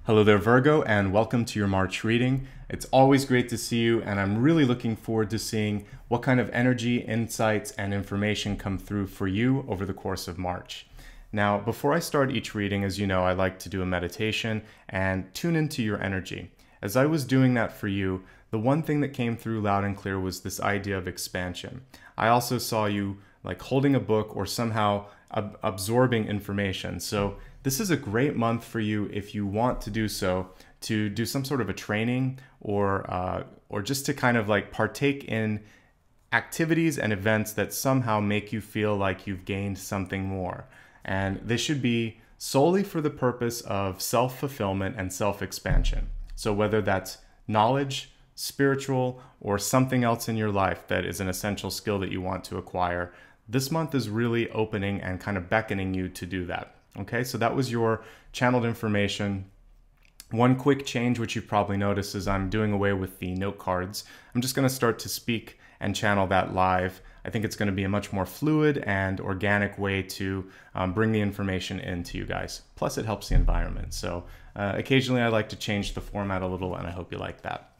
Hello there, Virgo, and welcome to your March reading. It's always great to see you, and I'm really looking forward to seeing what kind of energy, insights, and information come through for you over the course of March. Now, before I start each reading, as you know, I like to do a meditation and tune into your energy. As I was doing that for you, the one thing that came through loud and clear was this idea of expansion. I also saw you like holding a book or somehow absorbing information. So this is a great month for you if you want to do so, to do some sort of a training or just to kind of like partake in activities and events that somehow make you feel like you've gained something more. And this should be solely for the purpose of self-fulfillment and self-expansion. So whether that's knowledge, spiritual, or something else in your life that is an essential skill that you want to acquire, this month is really opening and kind of beckoning you to do that. Okay, so that was your channeled information. One quick change, which you've probably noticed, is I'm doing away with the note cards. I'm just going to start to speak and channel that live. I think it's going to be a much more fluid and organic way to bring the information in to you guys. Plus, it helps the environment. So occasionally I like to change the format a little, and I hope you like that.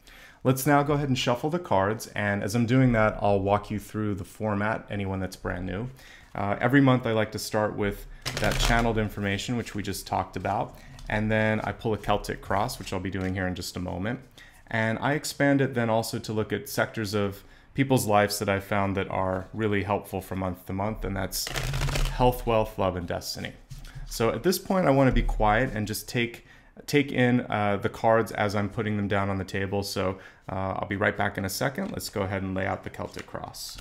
Let's now go ahead and shuffle the cards, and as I'm doing that, I'll walk you through the format, anyone that's brand new. Every month I like to start with that channeled information, which we just talked about, and then I pull a Celtic cross, which I'll be doing here in just a moment. And I expand it then also to look at sectors of people's lives that I found that are really helpful from month to month, and that's health, wealth, love, and destiny. So at this point I want to be quiet and just take in the cards as I'm putting them down on the table. So I'll be right back in a second. Let's go ahead and lay out the Celtic cross.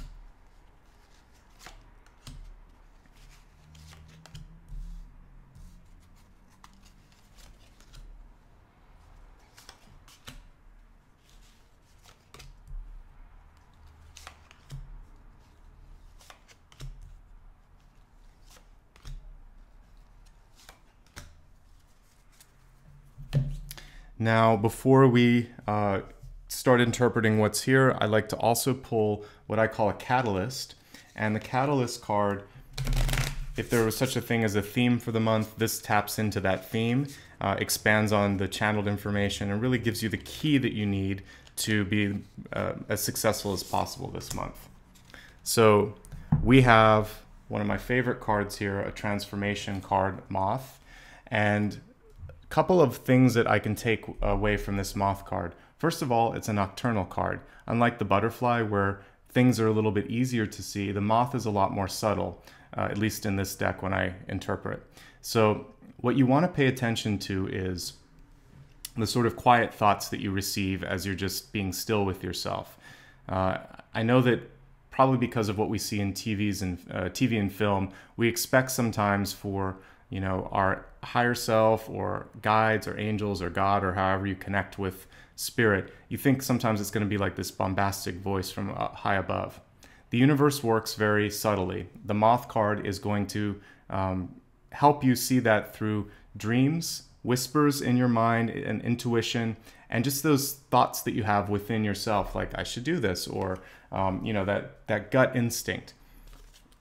Now, before we start interpreting what's here, I like to also pull what I call a catalyst. And the catalyst card, if there was such a thing as a theme for the month, this taps into that theme, expands on the channeled information, and really gives you the key that you need to be as successful as possible this month. So we have one of my favorite cards here, a transformation card, Moth. And couple of things that I can take away from this Moth card. First of all, it's a nocturnal card. Unlike the butterfly, where things are a little bit easier to see, the Moth is a lot more subtle, at least in this deck when I interpret. So what you want to pay attention to is the sort of quiet thoughts that you receive as you're just being still with yourself. I know that probably because of what we see in TV and film, we expect sometimes for our higher self or guides or angels or God or however you connect with spirit, you think sometimes it's going to be like this bombastic voice from high above. The universe works very subtly. The Moth card is going to help you see that through dreams, whispers in your mind, and intuition, and just those thoughts that you have within yourself, like I should do this, or that gut instinct.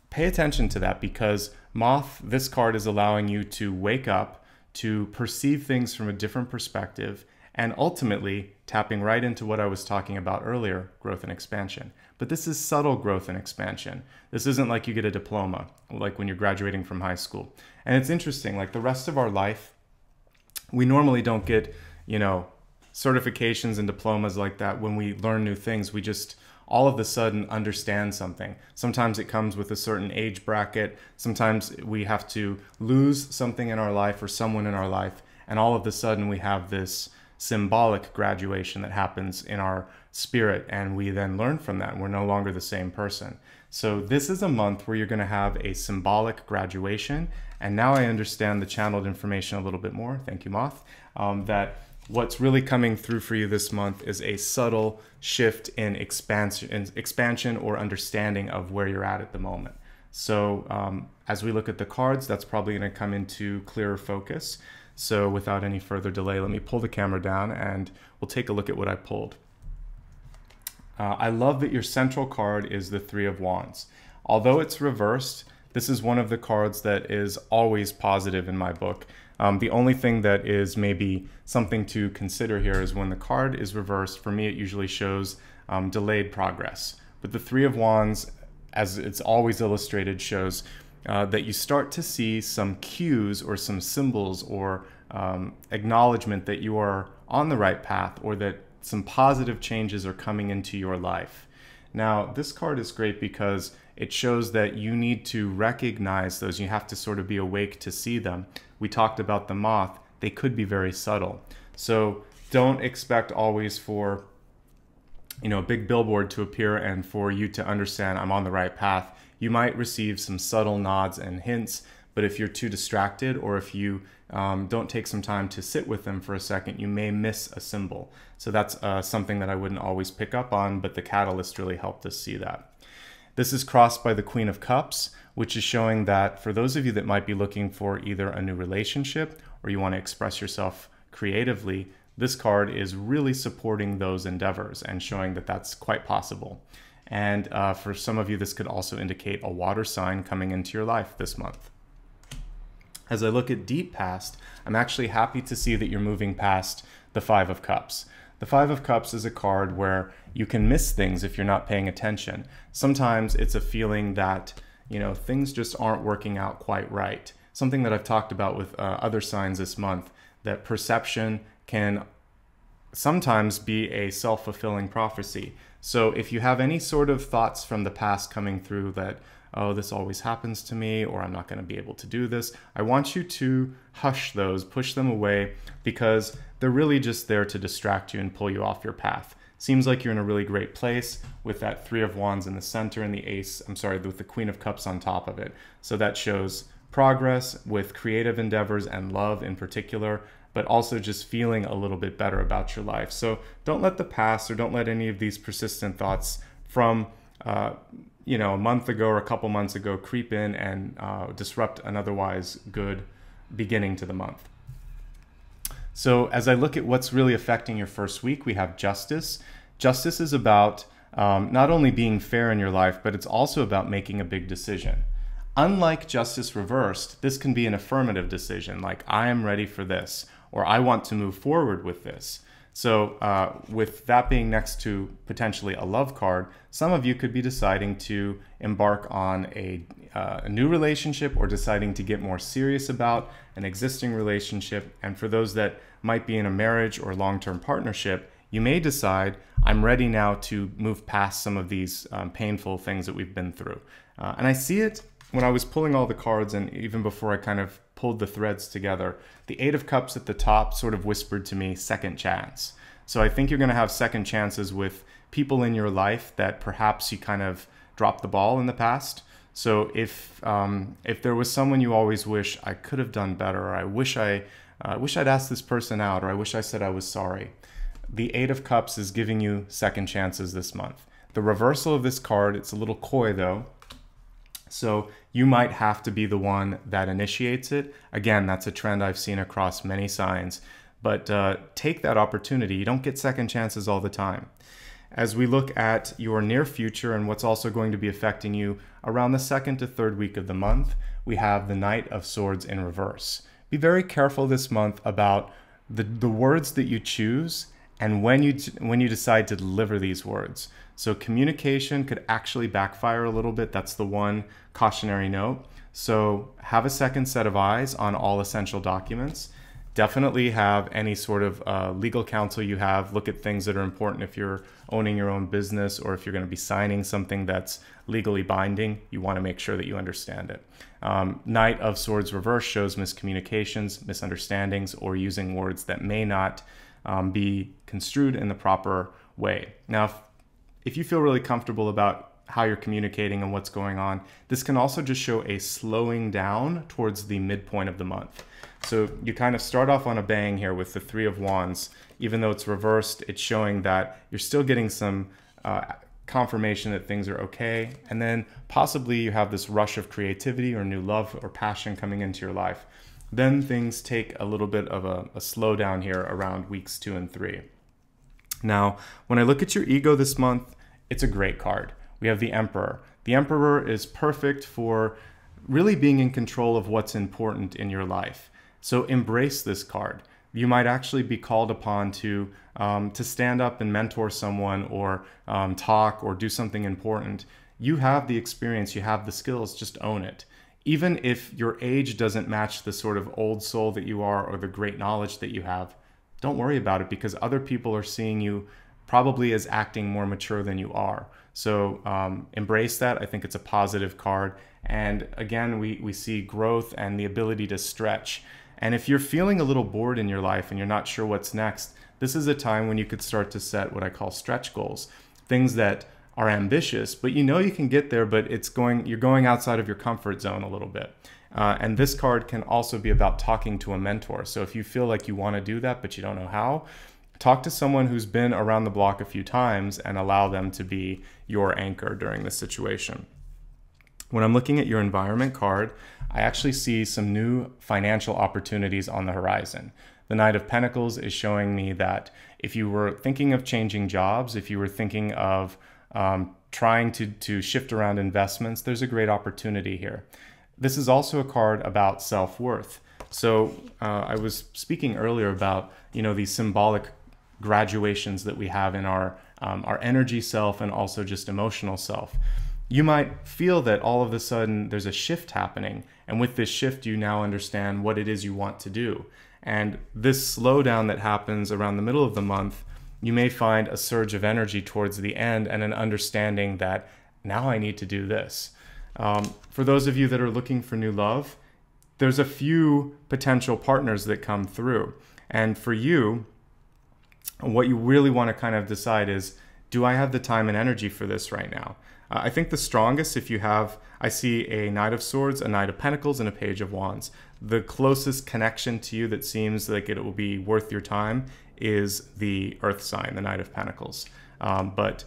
Pay attention to that, because Moth, this card is allowing you to wake up, to perceive things from a different perspective, and ultimately tapping right into what I was talking about earlier, growth and expansion. But this is subtle growth and expansion. This isn't like you get a diploma, like when you're graduating from high school. And it's interesting, like the rest of our life, we normally don't get, certifications and diplomas like that when we learn new things. We just all of a sudden understand something. Sometimes it comes with a certain age bracket. Sometimes we have to lose something in our life or someone in our life, and all of a sudden we have this symbolic graduation that happens in our spirit, and we then learn from that, and we're no longer the same person. So this is a month where you're going to have a symbolic graduation, and now I understand the channeled information a little bit more. Thank you, Moth. That what's really coming through for you this month is a subtle shift in expansion or understanding of where you're at the moment. So as we look at the cards, that's probably going to come into clearer focus. So without any further delay, let me pull the camera down and we'll take a look at what I pulled. I love that your central card is the Three of Wands. Although it's reversed, this is one of the cards that is always positive in my book. The only thing that is maybe something to consider here is when the card is reversed, for me it usually shows delayed progress. But the Three of Wands, as it's always illustrated, shows that you start to see some cues or some symbols or acknowledgement that you are on the right path, or that some positive changes are coming into your life. Now, this card is great because it shows that you need to recognize those. You have to sort of be awake to see them. We talked about the moth. They could be very subtle. So don't expect always for, a big billboard to appear and for you to understand I'm on the right path. You might receive some subtle nods and hints, but if you're too distracted, or if you don't take some time to sit with them for a second, you may miss a symbol. So that's something that I wouldn't always pick up on, but the catalyst really helped us see that. This is crossed by the Queen of Cups, which is showing that for those of you that might be looking for either a new relationship or you want to express yourself creatively, this card is really supporting those endeavors and showing that that's quite possible. And for some of you, this could also indicate a water sign coming into your life this month. As I look at deep past, I'm actually happy to see that you're moving past the Five of Cups. The Five of Cups is a card where you can miss things if you're not paying attention. Sometimes it's a feeling that, things just aren't working out quite right. Something that I've talked about with other signs this month, that perception can sometimes be a self-fulfilling prophecy. So if you have any sort of thoughts from the past coming through that, oh, this always happens to me, or I'm not going to be able to do this, I want you to hush those, push them away, because they're really just there to distract you and pull you off your path. Seems like you're in a really great place with that Three of Wands in the center and with the Queen of Cups on top of it. So that shows progress with creative endeavors and love in particular, but also just feeling a little bit better about your life. So don't let the past, or don't let any of these persistent thoughts from a month ago or a couple months ago creep in and disrupt an otherwise good beginning to the month. So as I look at what's really affecting your first week, we have Justice. Justice is about not only being fair in your life, but it's also about making a big decision. Unlike Justice reversed, this can be an affirmative decision, like I am ready for this, or I want to move forward with this. So with that being next to potentially a love card, some of you could be deciding to embark on a new relationship, or deciding to get more serious about an existing relationship. And for those that might be in a marriage or long-term partnership, you may decide, I'm ready now to move past some of these painful things that we've been through. And I see it when I was pulling all the cards, and even before I kind of pulled the threads together, the Eight of Cups at the top sort of whispered to me, second chance. So I think you're going to have second chances with people in your life that perhaps you kind of dropped the ball in the past. So if there was someone you always wish I could have done better, or I wish I'd asked this person out, or I wish I said I was sorry, the Eight of Cups is giving you second chances this month. The reversal of this card, it's a little coy though. So you might have to be the one that initiates it. Again, that's a trend I've seen across many signs, but take that opportunity. You don't get second chances all the time. As we look at your near future and what's also going to be affecting you around the second to third week of the month, we have the Knight of Swords in reverse. Be very careful this month about the words that you choose and when you decide to deliver these words. So communication could actually backfire a little bit. That's the one cautionary note. So have a second set of eyes on all essential documents. Definitely have any sort of legal counsel you have. Look at things that are important if you're owning your own business, or if you're going to be signing something that's legally binding. You want to make sure that you understand it. Knight of Swords reverse shows miscommunications, misunderstandings, or using words that may not be construed in the proper way. Now, if you feel really comfortable about how you're communicating and what's going on, this can also just show a slowing down towards the midpoint of the month. So you kind of start off on a bang here with the Three of Wands. Even though it's reversed, it's showing that you're still getting some confirmation that things are okay. And then possibly you have this rush of creativity or new love or passion coming into your life. Then things take a little bit of a slowdown here around weeks 2 and 3. Now, when I look at your ego this month, it's a great card. We have the Emperor. The Emperor is perfect for really being in control of what's important in your life. So embrace this card. You might actually be called upon to stand up and mentor someone, or talk or do something important. You have the experience, you have the skills, just own it. Even if your age doesn't match the sort of old soul that you are or the great knowledge that you have, don't worry about it, because other people are seeing you probably as acting more mature than you are. So embrace that. I think it's a positive card. And again, we see growth and the ability to stretch. And if you're feeling a little bored in your life and you're not sure what's next, this is a time when you could start to set what I call stretch goals. Things that are ambitious, but you know you can get there, but you're going outside of your comfort zone a little bit. And this card can also be about talking to a mentor. So if you feel like you want to do that, but you don't know how, talk to someone who's been around the block a few times and allow them to be your anchor during this situation. When I'm looking at your environment card, I actually see some new financial opportunities on the horizon. The Knight of Pentacles is showing me that if you were thinking of changing jobs, if you were thinking of trying to shift around investments, there's a great opportunity here. This is also a card about self-worth. So I was speaking earlier about, these symbolic graduations that we have in our energy self and also just emotional self. You might feel that all of a sudden there's a shift happening, and with this shift you now understand what it is you want to do. And this slowdown that happens around the middle of the month, you may find a surge of energy towards the end and an understanding that now I need to do this. For those of you that are looking for new love, there's a few potential partners that come through. And for you, what you really want to kind of decide is, do I have the time and energy for this right now? I think the strongest, I see a Knight of Swords, a Knight of Pentacles, and a Page of Wands. The closest connection to you that seems like it will be worth your time is the Earth sign, the Knight of Pentacles. But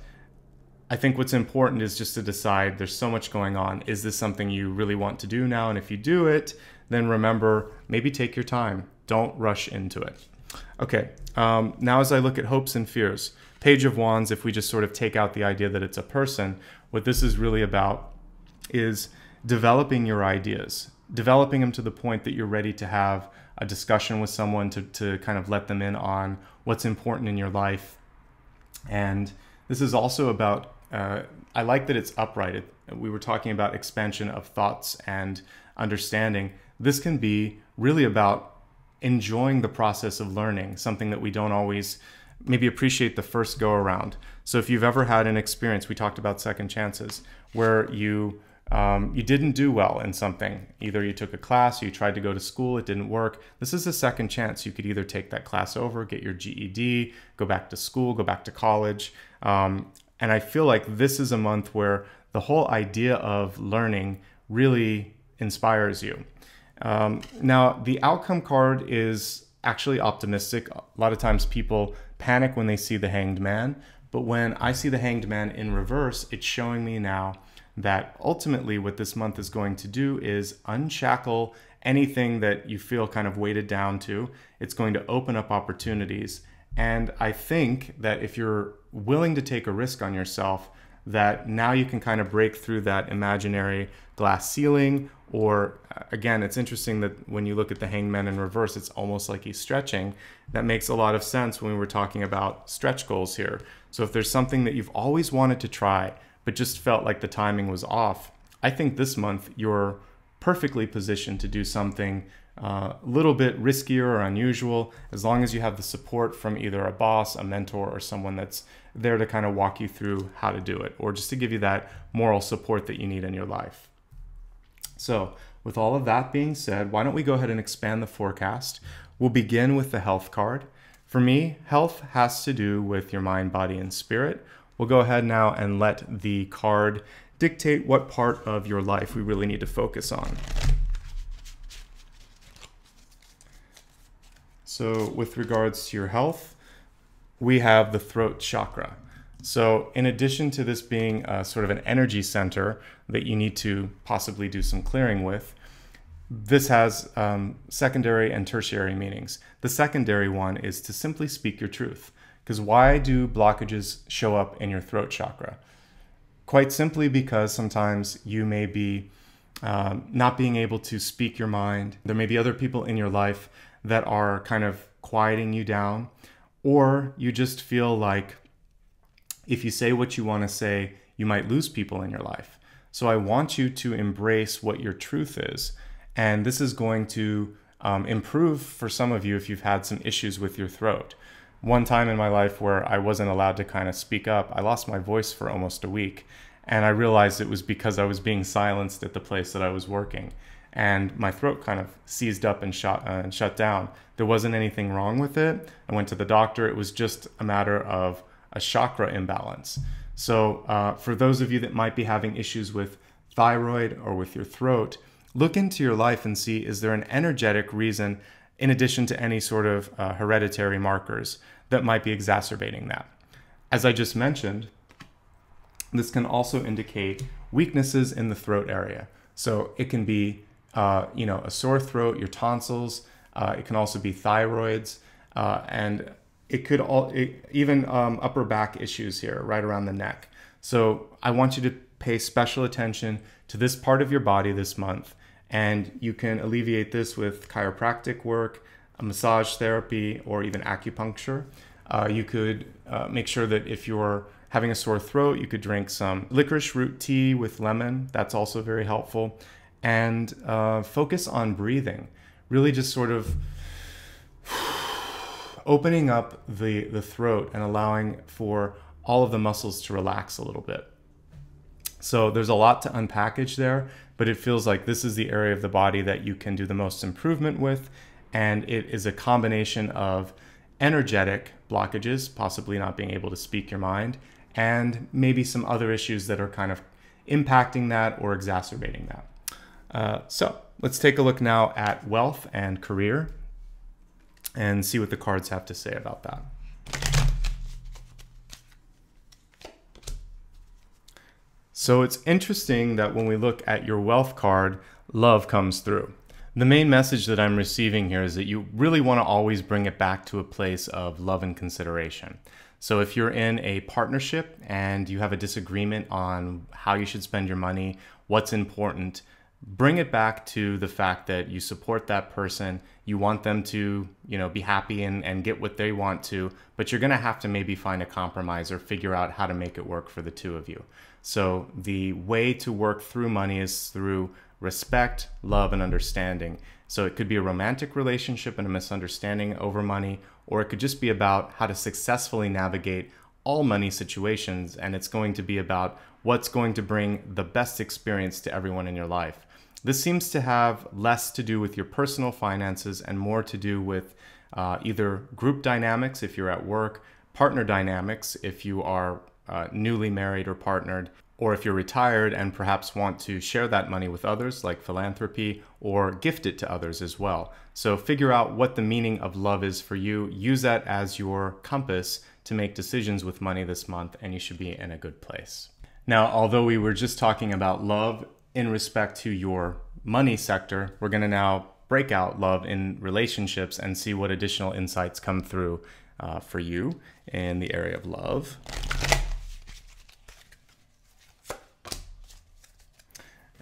I think what's important is just to decide, there's so much going on. Is this something you really want to do now? And if you do it, then remember, maybe take your time. Don't rush into it. Okay, now as I look at hopes and fears, Page of Wands, if we just sort of take out the idea that it's a person, what this is really about is developing your ideas, developing them to the point that you're ready to have a discussion with someone to kind of let them in on what's important in your life. And this is also about, I like that it's upright. We were talking about expansion of thoughts and understanding. This can be really about enjoying the process of learning, something that we don't always maybe appreciate the first go around. So if you've ever had an experience, we talked about second chances, where you didn't do well in something. Either you took a class, or you tried to go to school, it didn't work. This is a second chance. You could either take that class over, get your GED, go back to school, go back to college. And I feel like this is a month where the whole idea of learning really inspires you. Now, the outcome card is actually optimistic. A lot of times people panic when they see the Hanged Man, but when I see the Hanged Man in reverse, it's showing me now that ultimately what this month is going to do is unshackle anything that you feel kind of weighted down to. It's going to open up opportunities. And I think that if you're willing to take a risk on yourself, that now you can kind of break through that imaginary glass ceiling. Or again, it's interesting that when you look at the Hanged Man in reverse, it's almost like he's stretching. That makes a lot of sense when we were talking about stretch goals here. So if there's something that you've always wanted to try, but just felt like the timing was off, I think this month you're perfectly positioned to do something a little bit riskier or unusual, as long as you have the support from either a boss, a mentor, or someone that's there to kind of walk you through how to do it, or just to give you that moral support that you need in your life. So with all of that being said, why don't we go ahead and expand the forecast? We'll begin with the health card. For me, health has to do with your mind, body, and spirit. We'll go ahead now and let the card dictate what part of your life we really need to focus on. So with regards to your health, we have the throat chakra. So in addition to this being sort of an energy center that you need to possibly do some clearing with, this has secondary and tertiary meanings. The secondary one is to simply speak your truth. Because why do blockages show up in your throat chakra? Quite simply because sometimes you may be not being able to speak your mind. There may be other people in your life that are kind of quieting you down, or you just feel like if you say what you want to say, you might lose people in your life. So I want you to embrace what your truth is. And this is going to improve for some of you if you've had some issues with your throat. One time in my life where I wasn't allowed to kind of speak up, I lost my voice for almost a week. And I realized it was because I was being silenced at the place that I was working. And my throat kind of seized up and shut down. There wasn't anything wrong with it. I went to the doctor. It was just a matter of a chakra imbalance. So for those of you that might be having issues with thyroid or with your throat, look into your life and see, is there an energetic reason in addition to any sort of hereditary markers that might be exacerbating that? As I just mentioned, this can also indicate weaknesses in the throat area. So it can be, a sore throat, your tonsils. It can also be thyroids, and it could even upper back issues here, right around the neck. So I want you to pay special attention to this part of your body this month, and you can alleviate this with chiropractic work, a massage therapy, or even acupuncture. You could make sure that if you're having a sore throat, you could drink some licorice root tea with lemon. That's also very helpful. And focus on breathing. Really just sort of opening up the throat and allowing for all of the muscles to relax a little bit. So there's a lot to unpackage there, but it feels like this is the area of the body that you can do the most improvement with. And it is a combination of energetic blockages, possibly not being able to speak your mind, and maybe some other issues that are kind of impacting that or exacerbating that. So let's take a look now at wealth and career and see what the cards have to say about that. So it's interesting that when we look at your wealth card, love comes through. The main message that I'm receiving here is that you really want to always bring it back to a place of love and consideration. So if you're in a partnership and you have a disagreement on how you should spend your money, what's important, bring it back to the fact that you support that person, you want them to, be happy and get what they want to, but you're going to have to maybe find a compromise or figure out how to make it work for the two of you. So the way to work through money is through respect, love, and understanding. So it could be a romantic relationship and a misunderstanding over money, or it could just be about how to successfully navigate all money situations, and it's going to be about what's going to bring the best experience to everyone in your life. This seems to have less to do with your personal finances and more to do with either group dynamics if you're at work, partner dynamics if you are newly married or partnered, or if you're retired and perhaps want to share that money with others, like philanthropy, or gift it to others as well. So figure out what the meaning of love is for you. Use that as your compass to make decisions with money this month, and you should be in a good place. Now, although we were just talking about love in respect to your money sector, we're going to now break out love in relationships and see what additional insights come through for you in the area of love.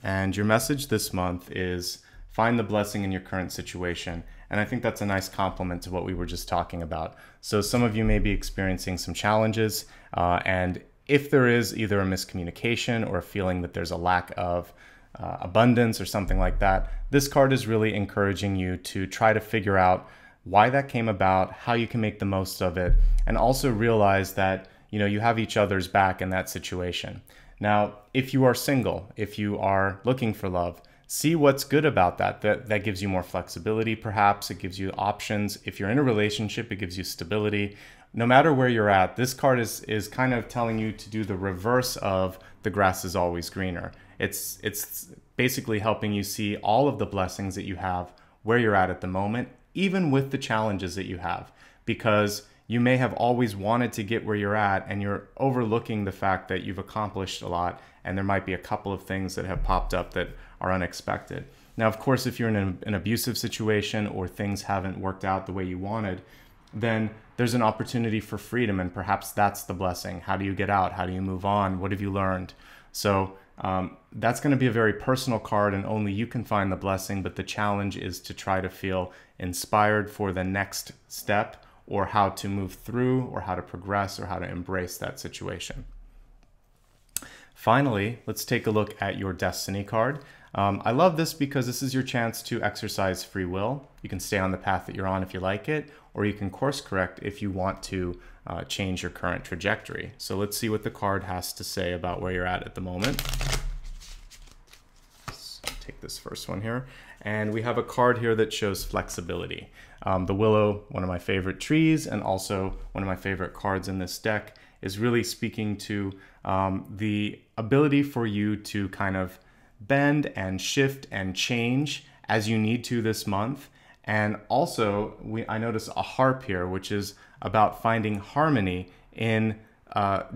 And your message this month is find the blessing in your current situation. And I think that's a nice complement to what we were just talking about. So some of you may be experiencing some challenges, and if there is either a miscommunication or a feeling that there's a lack of abundance or something like that, this card is really encouraging you to try to figure out why that came about, how you can make the most of it, and also realize that you have each other's back in that situation. Now, if you are single, if you are looking for love, see what's good about that. That gives you more flexibility, perhaps. It gives you options. If you're in a relationship, it gives you stability. No matter where you're at, this card is kind of telling you to do the reverse of the grass is always greener. It's basically helping you see all of the blessings that you have where you're at the moment, even with the challenges that you have, because you may have always wanted to get where you're at and you're overlooking the fact that you've accomplished a lot, and there might be a couple of things that have popped up that are unexpected. Now, of course, if you're in an abusive situation or things haven't worked out the way you wanted, then there's an opportunity for freedom, and perhaps that's the blessing. How do you get out? How do you move on? What have you learned? So that's going to be a very personal card and only you can find the blessing, but the challenge is to try to feel inspired for the next step, or how to move through, or how to progress, or how to embrace that situation. Finally, let's take a look at your destiny card. I love this because this is your chance to exercise free will. You can stay on the path that you're on if you like it, or you can course correct if you want to change your current trajectory. So let's see what the card has to say about where you're at the moment. Let's take this first one here. And we have a card here that shows flexibility. The willow, one of my favorite trees, and also one of my favorite cards in this deck, is really speaking to the ability for you to kind of bend and shift and change as you need to this month. And also, I notice a harp here, which is about finding harmony in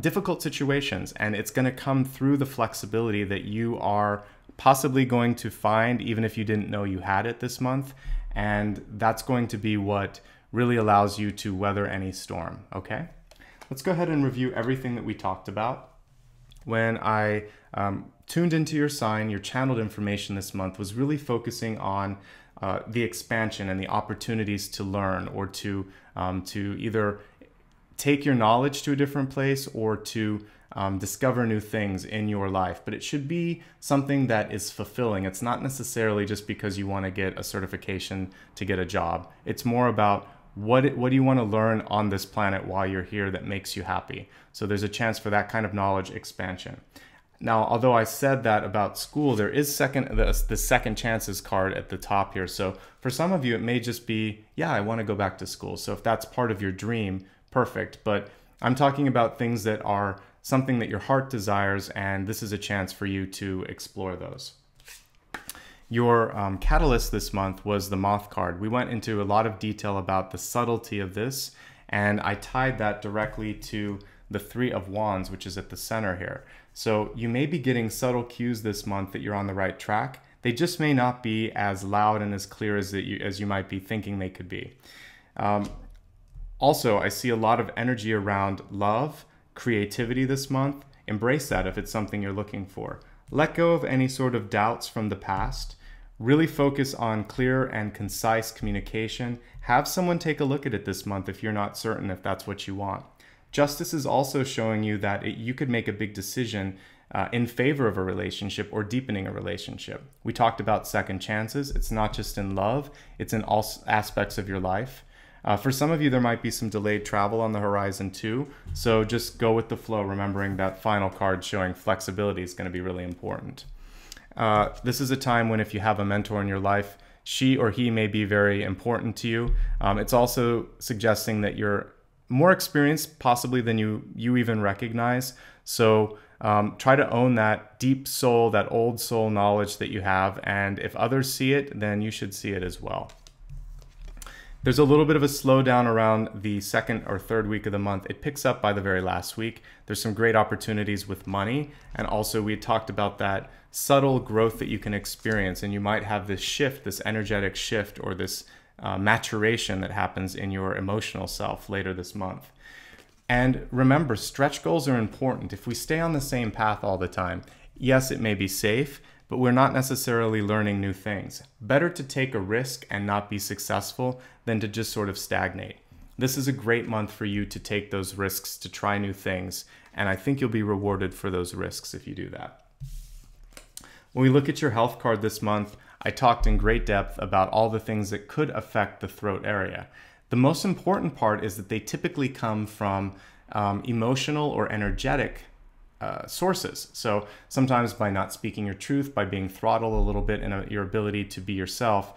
difficult situations. And it's going to come through the flexibility that you are possibly going to find, even if you didn't know you had it this month. And that's going to be what really allows you to weather any storm, okay? Let's go ahead and review everything that we talked about. When I tuned into your sign, your channeled information this month was really focusing on the expansion and the opportunities to learn, or to either take your knowledge to a different place, or to discover new things in your life. But it should be something that is fulfilling. It's not necessarily just because you want to get a certification to get a job. It's more about what do you want to learn on this planet while you're here that makes you happy. So there's a chance for that kind of knowledge expansion. Now, although I said that about school, there is the second chances card at the top here. So for some of you, it may just be, yeah, I want to go back to school. So if that's part of your dream, perfect. But I'm talking about things that are something that your heart desires, and this is a chance for you to explore those. Your catalyst this month was the Moth card. We went into a lot of detail about the subtlety of this, and I tied that directly to the Three of Wands, which is at the center here. So you may be getting subtle cues this month that you're on the right track. They just may not be as loud and as clear as you might be thinking they could be. Also, I see a lot of energy around love, creativity this month. Embrace that if it's something you're looking for. Let go of any sort of doubts from the past. Really focus on clear and concise communication. Have someone take a look at it this month if you're not certain if that's what you want. Justice is also showing you that you could make a big decision in favor of a relationship or deepening a relationship. We talked about second chances. It's not just in love, it's in all aspects of your life. For some of you, there might be some delayed travel on the horizon too. So just go with the flow, remembering that final card showing flexibility is going to be really important. This is a time when if you have a mentor in your life, she or he may be very important to you. It's also suggesting that you're more experienced possibly than you even recognize. So try to own that deep soul, that old soul knowledge that you have. And if others see it, then you should see it as well. There's a little bit of a slowdown around the second or third week of the month. It picks up by the very last week. There's some great opportunities with money. And also we talked about that subtle growth that you can experience. And you might have this shift, this energetic shift, or this maturation that happens in your emotional self later this month. And remember, stretch goals are important. If we stay on the same path all the time, yes, it may be safe, but we're not necessarily learning new things. Better to take a risk and not be successful than to just sort of stagnate. This is a great month for you to take those risks, to try new things, and I think you'll be rewarded for those risks if you do that. When we look at your health card this month, I talked in great depth about all the things that could affect the throat area. The most important part is that they typically come from emotional or energetic sources. So sometimes by not speaking your truth, by being throttled a little bit in your ability to be yourself,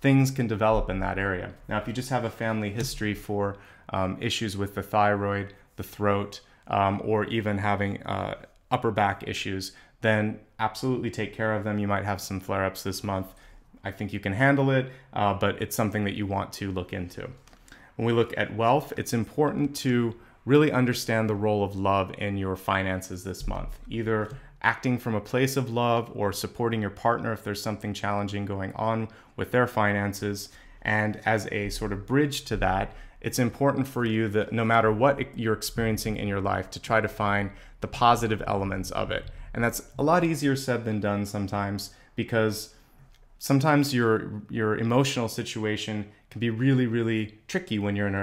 things can develop in that area. Now, if you just have a family history for issues with the thyroid, the throat, or even having upper back issues, then absolutely take care of them. You might have some flare-ups this month. I think you can handle it, but it's something that you want to look into. When we look at wealth, it's important to really understand the role of love in your finances this month, either acting from a place of love or supporting your partner if there's something challenging going on with their finances. And as a sort of bridge to that, it's important for you that no matter what you're experiencing in your life, to try to find the positive elements of it. And that's a lot easier said than done sometimes, because sometimes your emotional situation can be really, really tricky when you're in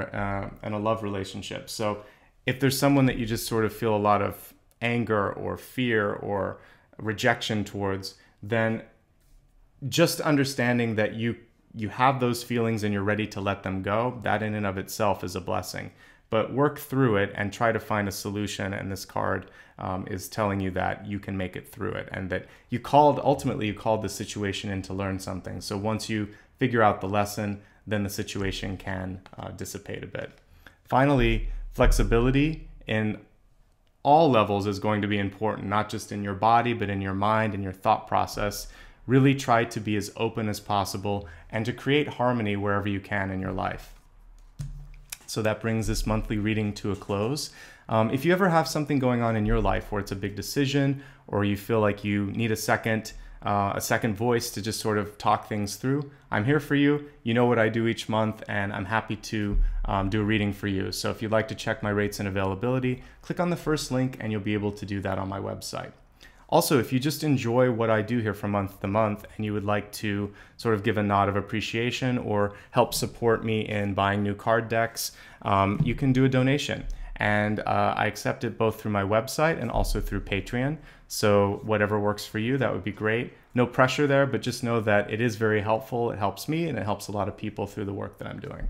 a love relationship. So if there's someone that you just sort of feel a lot of anger or fear or rejection towards, then just understanding that you have those feelings and you're ready to let them go, that in and of itself is a blessing. But work through it and try to find a solution. And this card is telling you that you can make it through it, and that ultimately you called the situation in to learn something. So once you figure out the lesson, then the situation can dissipate a bit. Finally, flexibility in all levels is going to be important, not just in your body, but in your mind and your thought process. Really try to be as open as possible and to create harmony wherever you can in your life. So that brings this monthly reading to a close. If you ever have something going on in your life where it's a big decision, or you feel like you need a second voice to just sort of talk things through, I'm here for you. You know what I do each month, and I'm happy to do a reading for you. So if you'd like to check my rates and availability, click on the first link and you'll be able to do that on my website. Also, if you just enjoy what I do here from month to month and you would like to sort of give a nod of appreciation or help support me in buying new card decks, you can do a donation. And I accept it both through my website and also through Patreon. So whatever works for you, that would be great. No pressure there, but just know that it is very helpful. It helps me and it helps a lot of people through the work that I'm doing.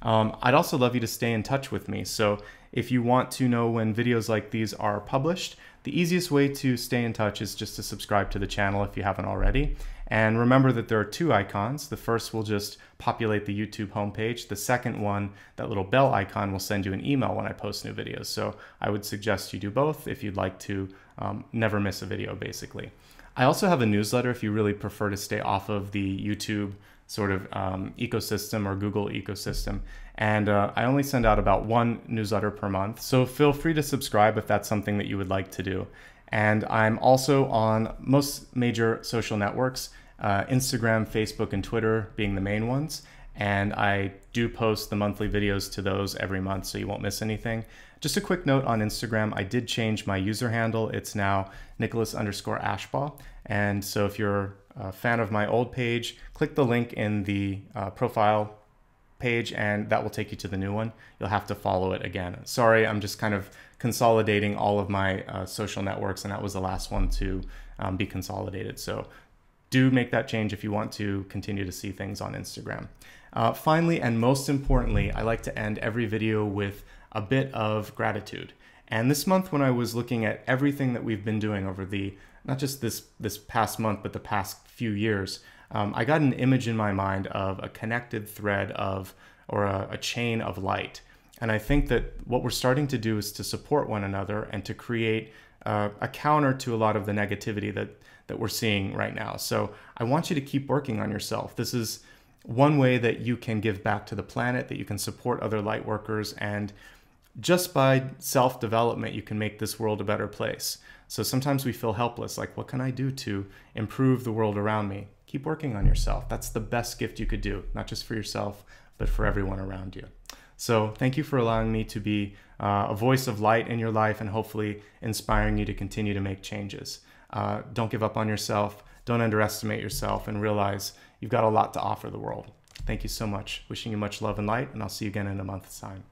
I'd also love you to stay in touch with me. So if you want to know when videos like these are published, the easiest way to stay in touch is just to subscribe to the channel if you haven't already. And remember that there are two icons. The first will just populate the YouTube homepage. The second one, that little bell icon, will send you an email when I post new videos. So I would suggest you do both if you'd like to never miss a video, basically. I also have a newsletter if you really prefer to stay off of the YouTube sort of ecosystem or Google ecosystem. And I only send out about one newsletter per month. So feel free to subscribe if that's something that you would like to do. And I'm also on most major social networks, Instagram, Facebook, and Twitter being the main ones. And I do post the monthly videos to those every month, so you won't miss anything. Just a quick note on Instagram, I did change my user handle. It's now Nicholas_Ashbaugh. And so if you're a fan of my old page, click the link in the profile page and that will take you to the new one. You'll have to follow it again. Sorry, I'm just kind of consolidating all of my social networks, and that was the last one to be consolidated. So do make that change if you want to continue to see things on Instagram. Finally, and most importantly, I like to end every video with a bit of gratitude. And this month, when I was looking at everything that we've been doing over the, not just this past month, but the past few years, I got an image in my mind of a connected thread of, or a chain of light. And I think that what we're starting to do is to support one another and to create a counter to a lot of the negativity that we're seeing right now. So I want you to keep working on yourself. This is one way that you can give back to the planet, that you can support other light workers, and just by self-development, you can make this world a better place. So sometimes we feel helpless, like, what can I do to improve the world around me? Keep working on yourself. That's the best gift you could do, not just for yourself, but for everyone around you. So thank you for allowing me to be a voice of light in your life and hopefully inspiring you to continue to make changes. Don't give up on yourself. Don't underestimate yourself, and realize you've got a lot to offer the world. Thank you so much. Wishing you much love and light, and I'll see you again in a month's time.